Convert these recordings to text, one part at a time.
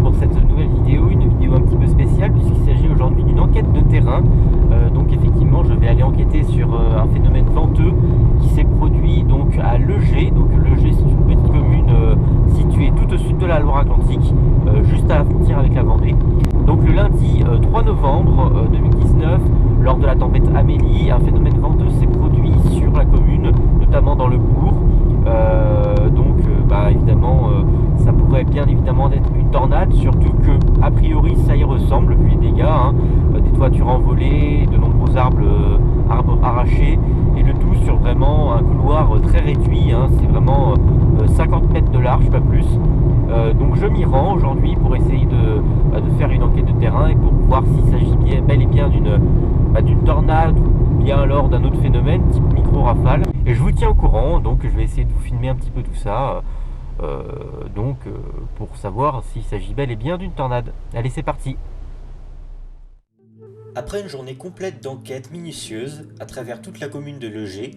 pour cette nouvelle vidéo, une vidéo un petit peu spéciale puisqu'il s'agit aujourd'hui d'une enquête de terrain. Donc effectivement je vais aller enquêter sur un phénomène venteux qui s'est produit donc à Legé. Donc Legé, c'est une petite commune située tout au sud de la Loire-Atlantique, juste à la frontière avec la Vendée. Donc le lundi 3 novembre 2019, lors de la tempête Amélie, un phénomène venteux s'est produit sur la commune, notamment dans le bourg. Évidemment, ça pourrait bien évidemment être une tornade, surtout que a priori ça y ressemble vu les dégâts, des toitures envolées, de nombreux arbres arrachés, et le tout sur vraiment un couloir très réduit, c'est vraiment 50 mètres de large, pas plus. Donc je m'y rends aujourd'hui pour essayer de faire une enquête de terrain et pour voir s'il s'agit bel et bien d'une tornade ou bien alors d'un autre phénomène type micro-rafale. Et je vous tiens au courant, donc je vais essayer de vous filmer un petit peu tout ça, pour savoir s'il s'agit bel et bien d'une tornade. Allez, c'est parti! Après une journée complète d'enquêtes minutieuses à travers toute la commune de Legé,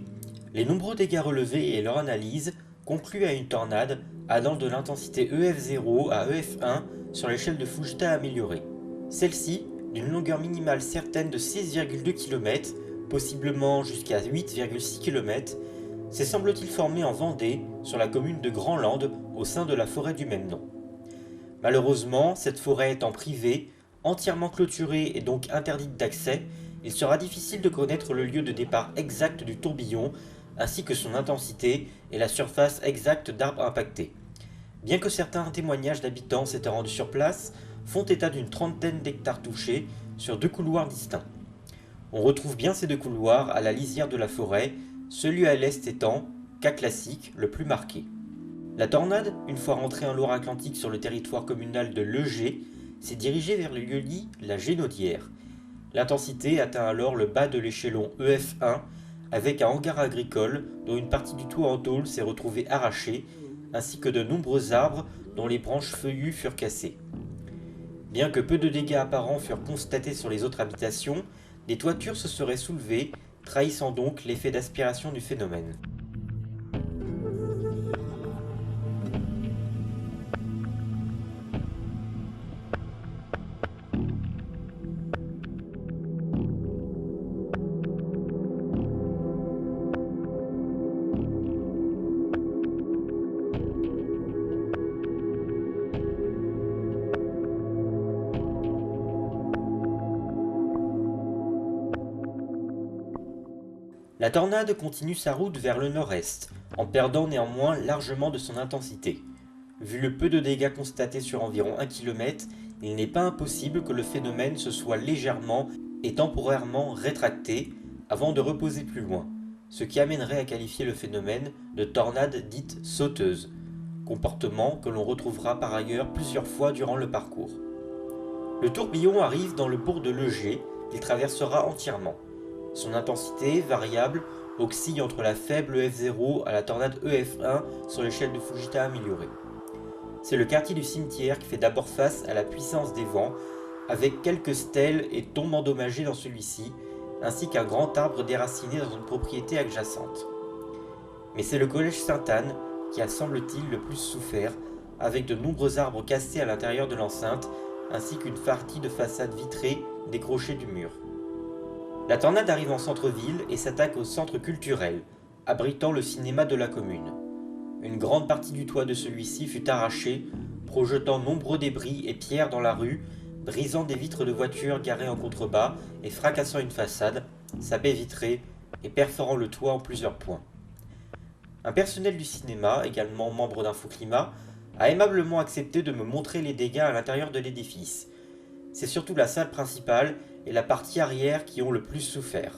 les nombreux dégâts relevés et leur analyse concluent à une tornade allant de l'intensité EF0 à EF1 sur l'échelle de Fujita améliorée. Celle-ci, d'une longueur minimale certaine de 6,2 km, possiblement jusqu'à 8,6 km, s'est semble-t-il formée en Vendée, sur la commune de Grandlande, au sein de la forêt du même nom. Malheureusement, cette forêt étant privée, entièrement clôturée et donc interdite d'accès, il sera difficile de connaître le lieu de départ exact du tourbillon, ainsi que son intensité et la surface exacte d'arbres impactés. Bien que certains témoignages d'habitants s'étant rendus sur place font état d'une trentaine d'hectares touchés sur deux couloirs distincts. On retrouve bien ces deux couloirs à la lisière de la forêt, celui à l'est étant, cas classique, le plus marqué. La tornade, une fois rentrée en Loire-Atlantique sur le territoire communal de Legé, s'est dirigée vers le lieu-dit la Génaudière. L'intensité atteint alors le bas de l'échelon EF1, avec un hangar agricole dont une partie du toit en tôle s'est retrouvée arrachée, ainsi que de nombreux arbres dont les branches feuillues furent cassées. Bien que peu de dégâts apparents furent constatés sur les autres habitations, des toitures se seraient soulevées, trahissant donc l'effet d'aspiration du phénomène. La tornade continue sa route vers le nord-est, en perdant néanmoins largement de son intensité. Vu le peu de dégâts constatés sur environ 1 km, il n'est pas impossible que le phénomène se soit légèrement et temporairement rétracté avant de reposer plus loin, ce qui amènerait à qualifier le phénomène de tornade dite sauteuse, comportement que l'on retrouvera par ailleurs plusieurs fois durant le parcours. Le tourbillon arrive dans le bourg de Legé, qu'il traversera entièrement. Son intensité, variable, oscille entre la faible F0 à la tornade EF1 sur l'échelle de Fujita améliorée. C'est le quartier du cimetière qui fait d'abord face à la puissance des vents, avec quelques stèles et tombes endommagées dans celui-ci, ainsi qu'un grand arbre déraciné dans une propriété adjacente. Mais c'est le collège Sainte-Anne qui a semble-t-il le plus souffert, avec de nombreux arbres cassés à l'intérieur de l'enceinte, ainsi qu'une partie de façade vitrée décrochée du mur. La tornade arrive en centre-ville et s'attaque au centre culturel, abritant le cinéma de la commune. Une grande partie du toit de celui-ci fut arrachée, projetant nombreux débris et pierres dans la rue, brisant des vitres de voitures garées en contrebas et fracassant une façade, sa baie vitrée et perforant le toit en plusieurs points. Un personnel du cinéma, également membre d'Infoclimat, a aimablement accepté de me montrer les dégâts à l'intérieur de l'édifice. C'est surtout la salle principale et la partie arrière qui ont le plus souffert.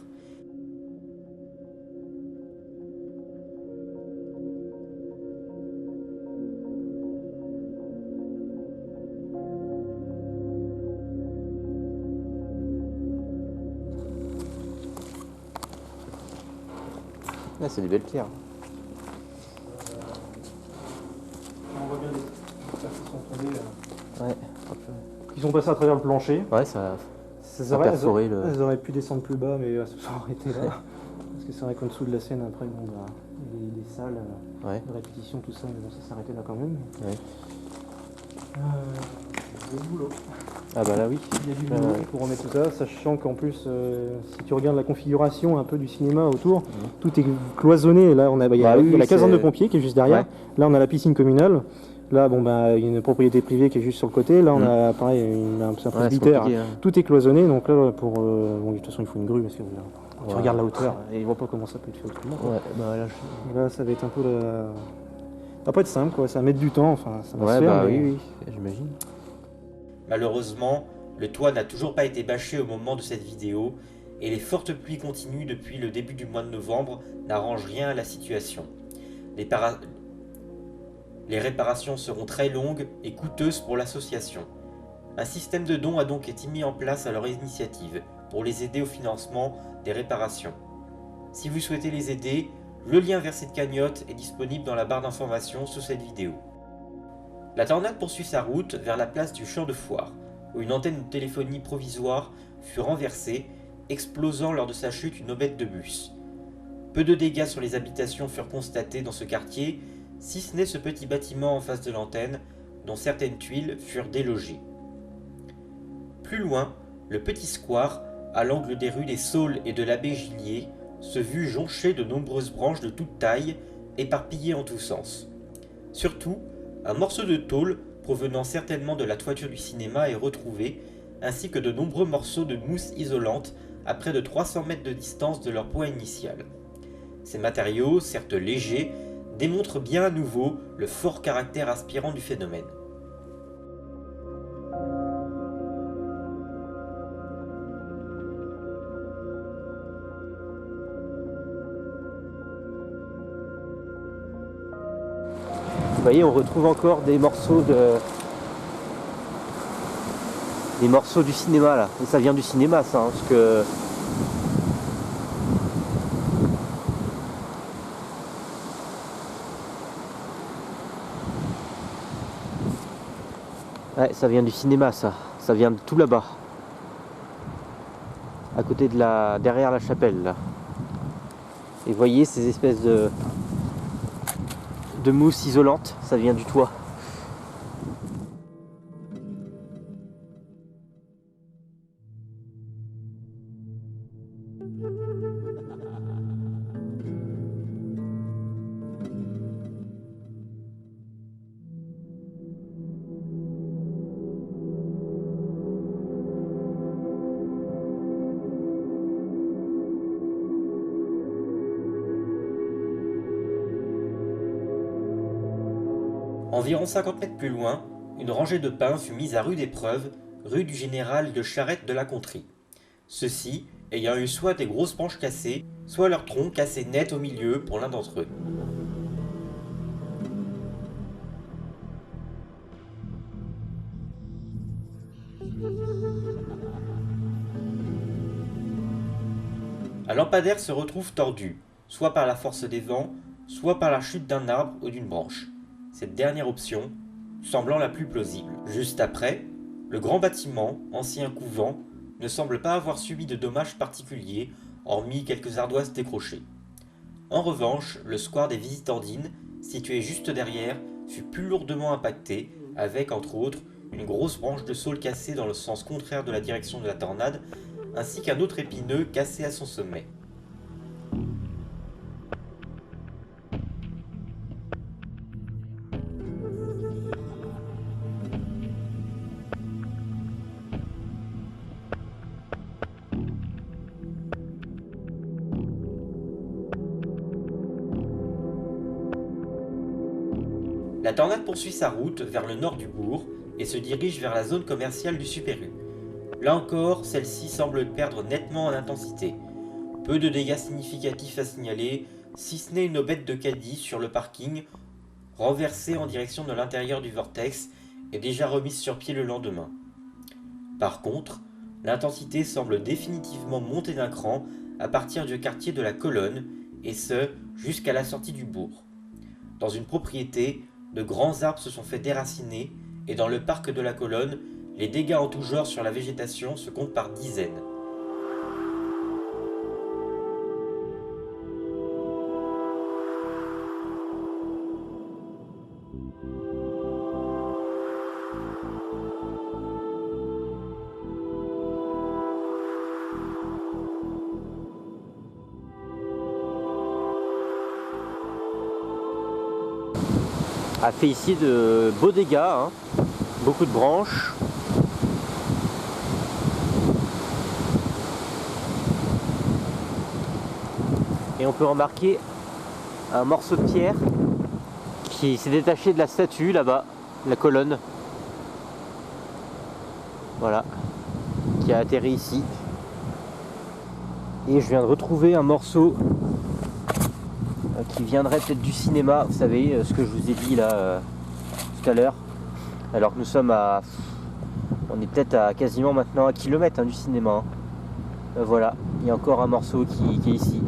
Là, c'est des belles pierres. On voit bien les pierres qui sont tombées. Ouais. Ils sont passés à travers le plancher. Ouais, ça Ça a perforé le... Elles auraient pu descendre plus bas, mais elles se sont arrêtées là. Parce que c'est vrai qu'en dessous de la scène, après, bon, bah, il y a des salles Ouais. de répétition, tout ça, mais bon, ça s'est arrêté là quand même. Ouais. du boulot. Ah bah là oui. Il y a du boulot pour remettre tout ça, sachant qu'en plus, si tu regardes la configuration un peu du cinéma autour, tout est cloisonné. Là, il y a, Bah oui, il y a la caserne de c'est- pompiers qui est juste derrière. Ouais. Là, on a la piscine communale. Là, bon, bah, il y a une propriété privée qui est juste sur le côté. Là, on Mm. a pareil, un Ouais, c'est presbytère. compliqué, hein. Tout est cloisonné. Donc là, bon, de toute façon, il faut une grue parce que quand tu Ouais. regardes la hauteur et ils voient pas comment ça peut être fait autrement. Quoi. Ouais, bah là, je- Là, ça va être un peu la... Ça va pas être simple, quoi. Ça va mettre du temps. Enfin, ça va ouais, se faire. bah mais- oui, j'imagine. Malheureusement, le toit n'a toujours pas été bâché au moment de cette vidéo, et les fortes pluies continues depuis le début du mois de novembre n'arrangent rien à la situation. Les réparations seront très longues et coûteuses pour l'association. Un système de dons a donc été mis en place à leur initiative pour les aider au financement des réparations. Si vous souhaitez les aider, le lien vers cette cagnotte est disponible dans la barre d'information sous cette vidéo. La tornade poursuit sa route vers la place du Champ de Foire, où une antenne de téléphonie provisoire fut renversée, explosant lors de sa chute une aubette de bus. Peu de dégâts sur les habitations furent constatés dans ce quartier, si ce n'est ce petit bâtiment en face de l'antenne, dont certaines tuiles furent délogées. Plus loin, le petit square, à l'angle des rues des Saules et de l'abbé Gillier, se vit jonché de nombreuses branches de toute taille, éparpillées en tous sens. Surtout, un morceau de tôle provenant certainement de la toiture du cinéma est retrouvé, ainsi que de nombreux morceaux de mousse isolante à près de 300 mètres de distance de leur poids initial. Ces matériaux, certes légers, démontrent bien à nouveau le fort caractère aspirant du phénomène. Vous voyez, on retrouve encore des morceaux du cinéma là. Et ça vient du cinéma ça, hein, parce que ouais, ça vient du cinéma ça. Ça vient de tout là-bas. À côté de derrière la chapelle là. Et vous voyez ces espèces de mousse isolante, ça vient du toit. Environ 50 mètres plus loin, une rangée de pins fut mise à rude épreuve, rue du général de Charette de la Contrie. Ceux-ci ayant eu soit des grosses branches cassées, soit leur tronc cassé net au milieu pour l'un d'entre eux. Un lampadaire se retrouve tordu, soit par la force des vents, soit par la chute d'un arbre ou d'une branche. Cette dernière option semblant la plus plausible. Juste après, le grand bâtiment, ancien couvent, ne semble pas avoir subi de dommages particuliers, hormis quelques ardoises décrochées. En revanche, le square des Visitandines, situé juste derrière, fut plus lourdement impacté, avec entre autres une grosse branche de saule cassée dans le sens contraire de la direction de la tornade, ainsi qu'un autre épineux cassé à son sommet. La tornade poursuit sa route vers le nord du bourg et se dirige vers la zone commerciale du Super U. Là encore, celle-ci semble perdre nettement en intensité. Peu de dégâts significatifs à signaler, si ce n'est une aubette de caddie sur le parking, renversée en direction de l'intérieur du vortex et déjà remise sur pied le lendemain. Par contre, l'intensité semble définitivement monter d'un cran à partir du quartier de la Colonne, et ce, jusqu'à la sortie du bourg. Dans une propriété, de grands arbres se sont fait déraciner, et dans le parc de la Colonne, les dégâts en tout genre sur la végétation se comptent par dizaines. a fait ici de beaux dégâts, hein. Beaucoup de branches. Et on peut remarquer un morceau de pierre qui s'est détaché de la statue là-bas, la colonne. Voilà, qui a atterri ici. Et je viens de retrouver un morceau qui viendrait peut-être du cinéma, vous savez, ce que je vous ai dit là tout à l'heure. Alors que nous sommes à... On est peut-être à quasiment maintenant 1 kilomètre hein, du cinéma. Hein. Voilà, il y a encore un morceau qui est ici.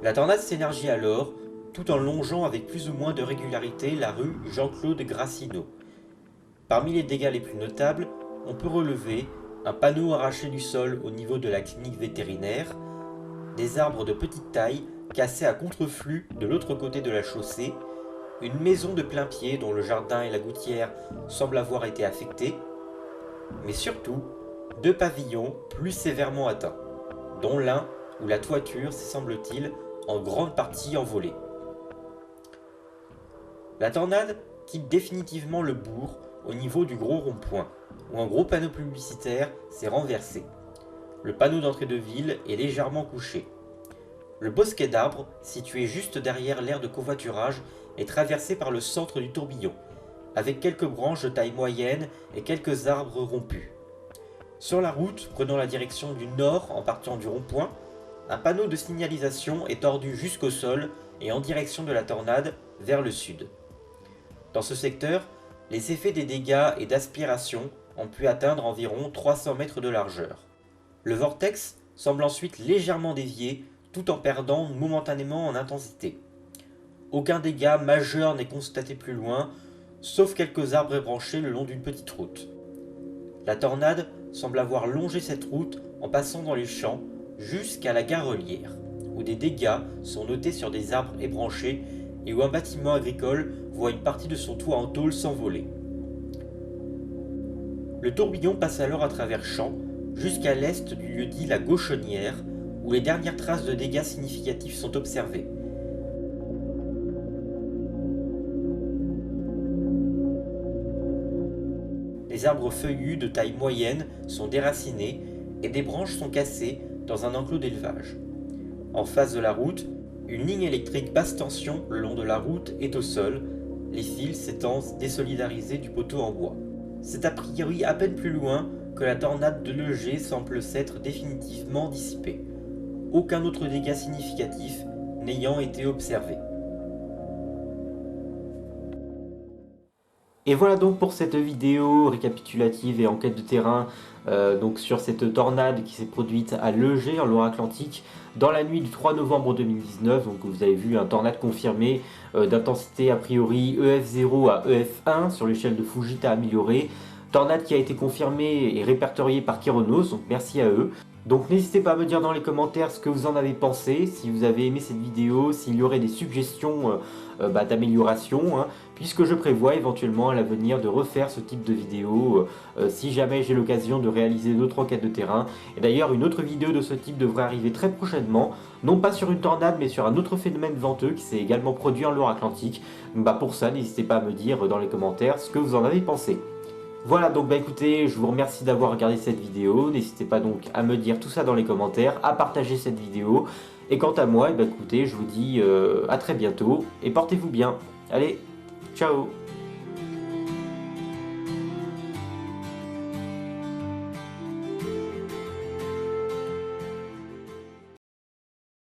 La tornade s'élargit alors, tout en longeant avec plus ou moins de régularité la rue Jean-Claude Gracino. Parmi les dégâts les plus notables, on peut relever un panneau arraché du sol au niveau de la clinique vétérinaire, des arbres de petite taille cassés à contre-flux de l'autre côté de la chaussée, une maison de plain-pied dont le jardin et la gouttière semblent avoir été affectés, mais surtout 2 pavillons plus sévèrement atteints, dont l'un où la toiture s'est, semble-t-il, en grande partie envolée. La tornade quitte définitivement le bourg au niveau du gros rond-point, où un gros panneau publicitaire s'est renversé. Le panneau d'entrée de ville est légèrement couché. Le bosquet d'arbres, situé juste derrière l'aire de covoiturage, est traversé par le centre du tourbillon, avec quelques branches de taille moyenne et quelques arbres rompus. Sur la route, prenant la direction du nord en partant du rond-point, un panneau de signalisation est tordu jusqu'au sol et en direction de la tornade vers le sud. Dans ce secteur, les effets des dégâts et d'aspiration ont pu atteindre environ 300 mètres de largeur. Le vortex semble ensuite légèrement dévier tout en perdant momentanément en intensité. Aucun dégât majeur n'est constaté plus loin, sauf quelques arbres ébranchés le long d'une petite route. La tornade semble avoir longé cette route en passant dans les champs jusqu'à la Garelière, où des dégâts sont notés sur des arbres ébranchés et où un bâtiment agricole voit une partie de son toit en tôle s'envoler. Le tourbillon passe alors à travers champs jusqu'à l'est du lieu-dit la Gauchonnière, où les dernières traces de dégâts significatifs sont observées. Les arbres feuillus de taille moyenne sont déracinés et des branches sont cassées dans un enclos d'élevage. En face de la route, une ligne électrique basse tension le long de la route est au sol, les fils s'étant désolidarisés du poteau en bois. C'est a priori à peine plus loin que la tornade de Legé semble s'être définitivement dissipée. Aucun autre dégât significatif n'ayant été observé. Et voilà donc pour cette vidéo récapitulative et enquête de terrain donc sur cette tornade qui s'est produite à Legé en Loire-Atlantique dans la nuit du 3 novembre 2019. Donc vous avez vu un tornade confirmé d'intensité a priori EF0 à EF1 sur l'échelle de Fujita améliorée. Tornade qui a été confirmée et répertoriée par Keronos, donc merci à eux. Donc n'hésitez pas à me dire dans les commentaires ce que vous en avez pensé, si vous avez aimé cette vidéo, s'il y aurait des suggestions d'amélioration, hein, puisque je prévois éventuellement à l'avenir de refaire ce type de vidéo si jamais j'ai l'occasion de réaliser d'autres enquêtes de terrain. Et d'ailleurs une autre vidéo de ce type devrait arriver très prochainement, non pas sur une tornade mais sur un autre phénomène venteux qui s'est également produit en Loire-Atlantique. Pour ça n'hésitez pas à me dire dans les commentaires ce que vous en avez pensé. Voilà donc écoutez, je vous remercie d'avoir regardé cette vidéo, n'hésitez pas donc à me dire tout ça dans les commentaires, à partager cette vidéo, et quant à moi, écoutez, je vous dis à très bientôt, et portez-vous bien, allez, ciao.